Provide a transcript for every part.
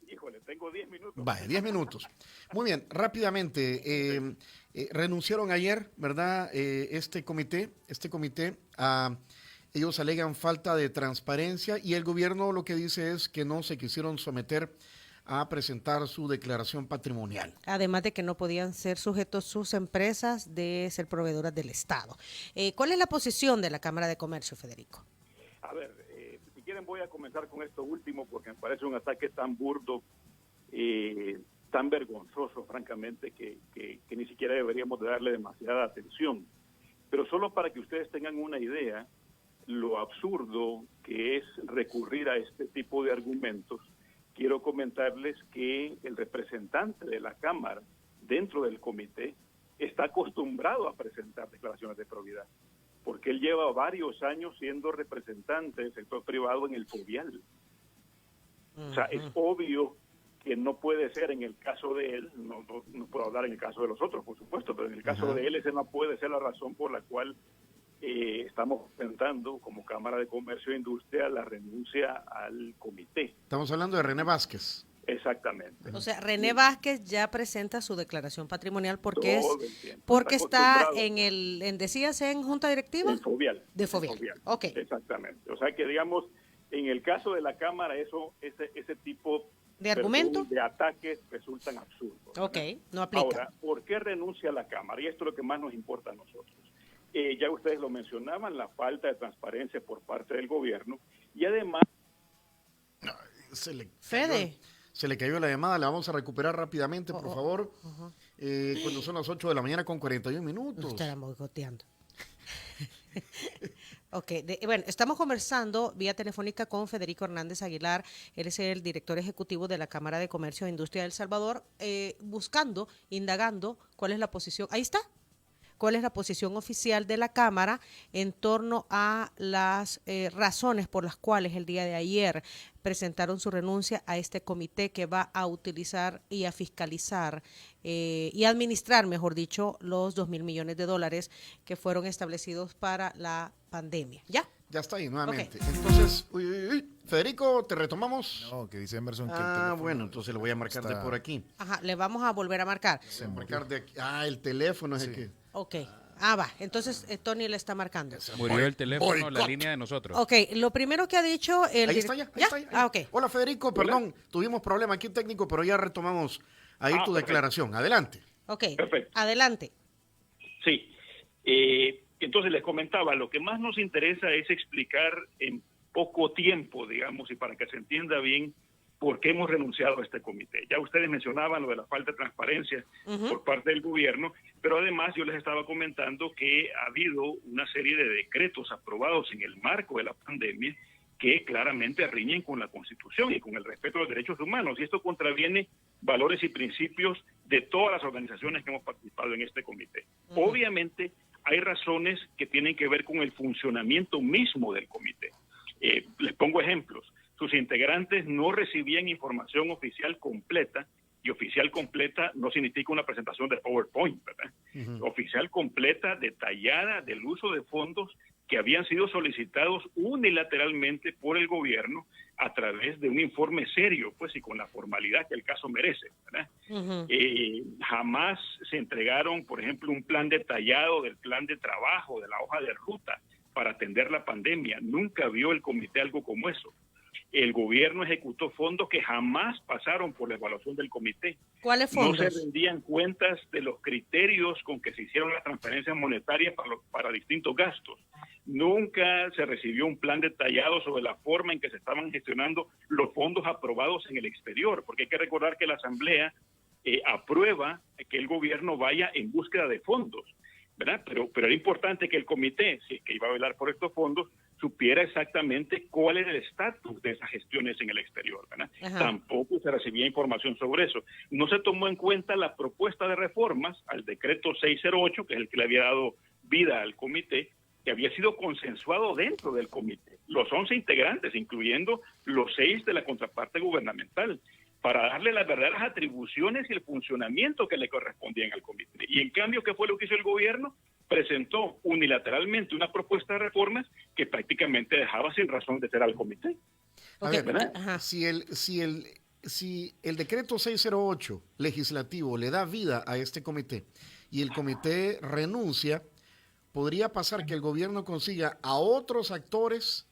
Híjole, tengo 10 minutos. Vale, 10 minutos. Muy bien, rápidamente. Renunciaron ayer, ¿verdad? Este comité, ellos alegan falta de transparencia y el gobierno lo que dice es que no se quisieron someter a presentar su declaración patrimonial. Además de que no podían ser sujetos sus empresas de ser proveedoras del Estado. ¿Cuál es la posición de la Cámara de Comercio, Federico? A ver, si quieren voy a comenzar con esto último porque me parece un ataque tan burdo, tan vergonzoso, francamente, que ni siquiera deberíamos de darle demasiada atención. Pero solo para que ustedes tengan una idea, lo absurdo que es recurrir a este tipo de argumentos, quiero comentarles que el representante de la Cámara dentro del comité está acostumbrado a presentar declaraciones de probidad, porque él lleva varios años siendo representante del sector privado en el Fovial. O sea, es obvio que no puede ser en el caso de él, no puedo hablar en el caso de los otros, por supuesto, pero en el caso de él esa no puede ser la razón por la cual estamos presentando como Cámara de Comercio e Industria la renuncia al comité. Estamos hablando de René Vázquez. Exactamente. O sea, René Vázquez ya presenta su declaración patrimonial porque está decías en junta directiva en Fovial. De Fovial. Ok. Exactamente. O sea que digamos, en el caso de la Cámara, ese tipo de argumento de ataques resultan absurdos. Ok, no aplica. Ahora, ¿por qué renuncia la Cámara? Y esto es lo que más nos importa a nosotros. Ya ustedes lo mencionaban, la falta de transparencia por parte del gobierno y además... Se le cayó la llamada, la vamos a recuperar rápidamente, por favor. Cuando son las 8 de la mañana con 41 minutos. Estarán boicoteando. Ok, bueno, estamos conversando vía telefónica con Federico Hernández Aguilar, él es el director ejecutivo de la Cámara de Comercio e Industria de El Salvador, indagando cuál es la posición, ahí está, cuál es la posición oficial de la Cámara en torno a las razones por las cuales el día de ayer presentaron su renuncia a este comité que va a utilizar y a fiscalizar y administrar, mejor dicho, los $2,000 millones que fueron establecidos para la pandemia. ¿Ya? Ya está ahí nuevamente. Okay. Entonces, Federico, ¿te retomamos? No, que dice Emerson que bueno, entonces le voy a marcar de por aquí. Ajá, le vamos a volver a marcar. Marcar de aquí. El teléfono es el que... Ok. Va. Entonces, Tony le está marcando. Murió el teléfono, la línea de nosotros. Ok, lo primero que ha dicho... Ahí está ya. Ok. Hola, Federico, perdón, tuvimos problema aquí técnico, pero ya retomamos ahí tu declaración. Adelante. Ok, perfecto. Adelante. Sí. Entonces les comentaba, lo que más nos interesa es explicar en poco tiempo, digamos, y para que se entienda bien por qué hemos renunciado a este comité. Ya ustedes mencionaban lo de la falta de transparencia por parte del gobierno, pero además yo les estaba comentando que ha habido una serie de decretos aprobados en el marco de la pandemia que claramente riñen con la Constitución y con el respeto a los derechos humanos, y esto contraviene valores y principios de todas las organizaciones que hemos participado en este comité. Obviamente hay razones que tienen que ver con el funcionamiento mismo del comité. Les pongo ejemplos. Sus integrantes no recibían información oficial completa, y oficial completa no significa una presentación de PowerPoint, ¿verdad? Oficial completa, detallada del uso de fondos que habían sido solicitados unilateralmente por el gobierno a través de un informe serio, pues, y con la formalidad que el caso merece, ¿verdad? Jamás se entregaron, por ejemplo, un plan detallado del plan de trabajo, de la hoja de ruta para atender la pandemia. Nunca vio el comité algo como eso. El gobierno ejecutó fondos que jamás pasaron por la evaluación del comité. ¿Cuáles fondos? No se rendían cuentas de los criterios con que se hicieron las transferencias monetarias para distintos gastos. Nunca se recibió un plan detallado sobre la forma en que se estaban gestionando los fondos aprobados en el exterior, porque hay que recordar que la Asamblea aprueba que el gobierno vaya en búsqueda de fondos, ¿verdad? Pero era importante que el comité, si es que iba a velar por estos fondos, supiera exactamente cuál era el estatus de esas gestiones en el exterior, ¿verdad? Tampoco se recibía información sobre eso. No se tomó en cuenta la propuesta de reformas al decreto 608, que es el que le había dado vida al comité, que había sido consensuado dentro del comité. Los 11 integrantes, incluyendo los 6 de la contraparte gubernamental, para darle las verdaderas atribuciones y el funcionamiento que le correspondían al comité. Y en cambio, ¿qué fue lo que hizo el gobierno? Presentó unilateralmente una propuesta de reformas que prácticamente dejaba sin razón de ser al comité. A Ok, ver, ajá. si el decreto 608 legislativo le da vida a este comité y el comité renuncia, podría pasar que el gobierno consiga a otros actores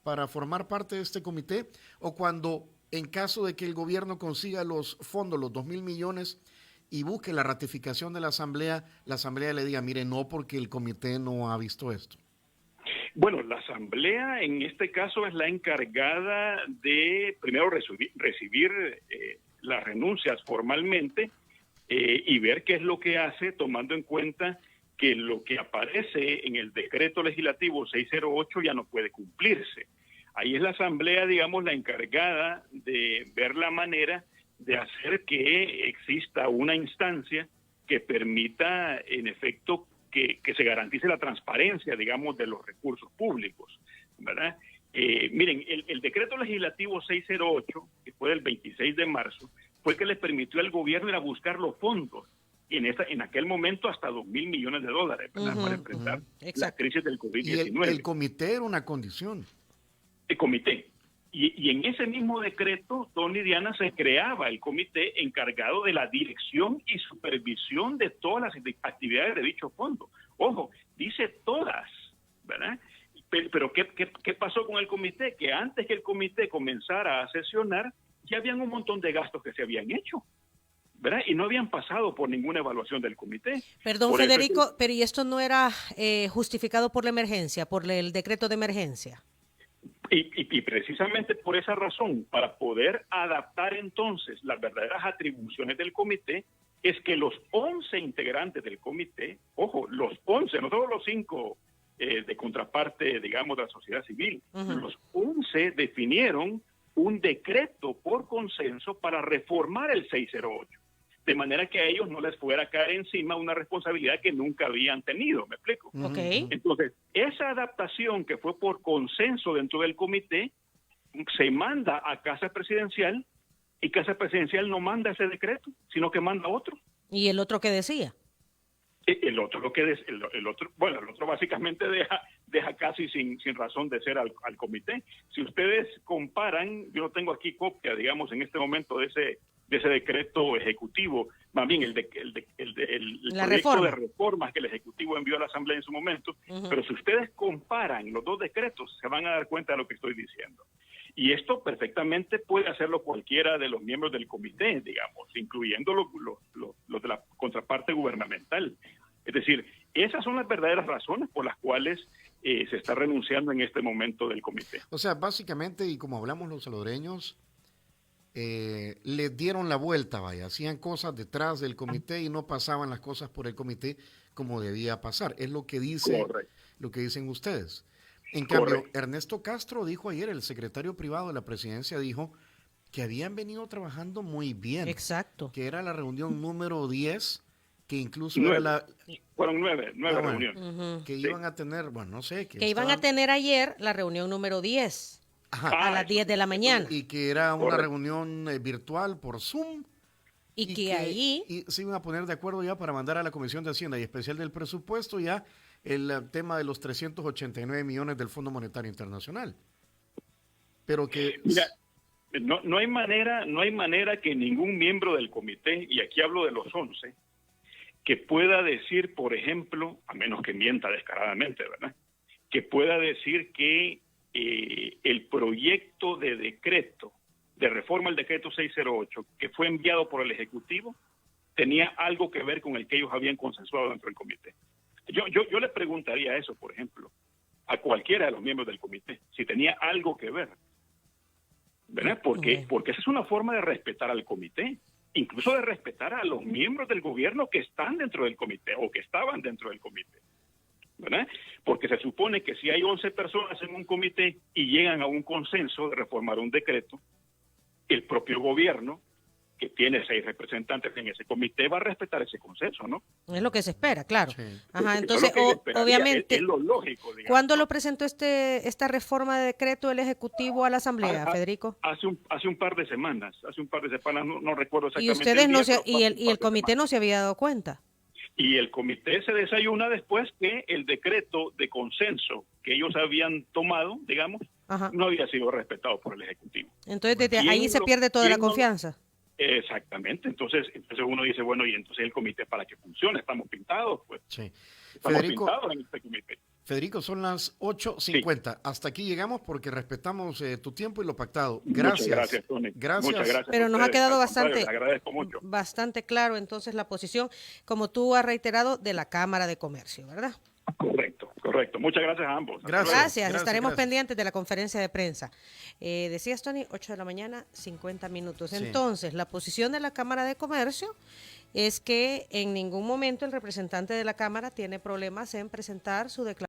para formar parte de este comité, o cuando en caso de que el gobierno consiga los fondos, los 2.000 millones, y busque la ratificación de la asamblea le diga, mire, no, porque el comité no ha visto esto. Bueno, la Asamblea en este caso es la encargada de primero recibir las renuncias formalmente y ver qué es lo que hace, tomando en cuenta que lo que aparece en el decreto legislativo 608 ya no puede cumplirse. Ahí es la Asamblea, digamos, la encargada de ver la manera de hacer que exista una instancia que permita, en efecto, que se garantice la transparencia, digamos, de los recursos públicos, ¿verdad? Miren, el decreto legislativo 608, que fue del 26 de marzo, fue el que le permitió al gobierno ir a buscar los fondos, y en aquel momento hasta $2.000 millones, ¿verdad? Para enfrentar la crisis del COVID-19. Y el comité era una condición. El comité. Y en ese mismo decreto, Tony, Diana, se creaba el comité encargado de la dirección y supervisión de todas las actividades de dicho fondo. Ojo, dice todas, ¿verdad? Pero ¿qué pasó con el comité? Que antes que el comité comenzara a sesionar, ya habían un montón de gastos que se habían hecho, ¿verdad? Y no habían pasado por ninguna evaluación del comité. Perdón, Por Federico, pero ¿y esto no era justificado por la emergencia, por el decreto de emergencia? Y precisamente por esa razón, para poder adaptar entonces las verdaderas atribuciones del comité, es que los 11 integrantes del comité, ojo, los 11, no solo los 5 de contraparte, digamos, de la sociedad civil, los 11 definieron un decreto por consenso para reformar el 608, de manera que a ellos no les fuera a caer encima una responsabilidad que nunca habían tenido, ¿me explico? Okay. Entonces, esa adaptación que fue por consenso dentro del comité se manda a Casa Presidencial, y Casa Presidencial no manda ese decreto, sino que manda otro. ¿Y el otro qué decía? El otro básicamente deja casi sin razón de ser al comité. Si ustedes comparan, yo no tengo aquí copia, digamos, en este momento de ese decreto ejecutivo, más bien el proyecto de reformas que el Ejecutivo envió a la Asamblea en su momento, pero si ustedes comparan los dos decretos, se van a dar cuenta de lo que estoy diciendo. Y esto perfectamente puede hacerlo cualquiera de los miembros del comité, digamos, incluyendo los de la contraparte gubernamental. Es decir, esas son las verdaderas razones por las cuales se está renunciando en este momento del comité. O sea, básicamente, y como hablamos los salvadoreños, le dieron la vuelta, vaya, hacían cosas detrás del comité y no pasaban las cosas por el comité como debía pasar. Es lo que dicen ustedes. En cambio, Ernesto Castro dijo ayer, el secretario privado de la presidencia dijo que habían venido trabajando muy bien. Exacto. Que era la reunión número 10, que incluso fueron nueve reuniones. Que iban a tener, bueno, no sé. Que iban a tener ayer la reunión número 10. A las 10 de la mañana. Y que era una reunión virtual por Zoom. Y que ahí... Y se iban a poner de acuerdo ya para mandar a la Comisión de Hacienda y Especial del Presupuesto ya el tema de los 389 millones del Fondo Monetario Internacional. Pero que... Mira, no hay manera que ningún miembro del comité, y aquí hablo de los 11, que pueda decir, por ejemplo, a menos que mienta descaradamente, ¿verdad?, que pueda decir que el proyecto de decreto, de reforma al decreto 608, que fue enviado por el Ejecutivo, tenía algo que ver con el que ellos habían consensuado dentro del comité. Yo le preguntaría eso, por ejemplo, a cualquiera de los miembros del comité, si tenía algo que ver, ¿verdad? Porque esa es una forma de respetar al comité, incluso de respetar a los miembros del gobierno que están dentro del comité o que estaban dentro del comité, ¿verdad? Porque se supone que si hay 11 personas en un comité y llegan a un consenso de reformar un decreto, el propio gobierno, que tiene 6 representantes en ese comité, va a respetar ese consenso, ¿no? Es lo que se espera, claro. Sí. Ajá, entonces, obviamente, es lo lógico, digamos. ¿Cuándo lo presentó esta reforma de decreto el Ejecutivo a la Asamblea, Federico? Hace un par de semanas, no recuerdo exactamente. Y ustedes y el comité no se había dado cuenta. Y el comité se desayuna después que el decreto de consenso que ellos habían tomado, digamos, Ajá. no había sido respetado por el Ejecutivo. Entonces, desde ¿Quién ahí se lo- pierde toda la quién no- confianza. Exactamente. Entonces uno dice, bueno, y entonces el comité para que funcione, estamos pintados, pues. Sí. Estamos Federico, pintados en este comité. Federico, son las 8:50. Hasta aquí llegamos porque respetamos tu tiempo y lo pactado. Gracias. Muchas gracias, Tony. Gracias. Muchas gracias. Pero a nos ha ustedes. quedado Al contrario, bastante, les agradezco mucho. bastante claro entonces la posición, como tú has reiterado, de la Cámara de Comercio, ¿verdad? Correcto. Muchas gracias a ambos. Hasta Gracias. luego. Gracias, estaremos gracias. pendientes de la conferencia de prensa. Decías, Tony, 8 de la mañana, 50 minutos. Sí. Entonces, la posición de la Cámara de Comercio es que en ningún momento el representante de la Cámara tiene problemas en presentar su declaración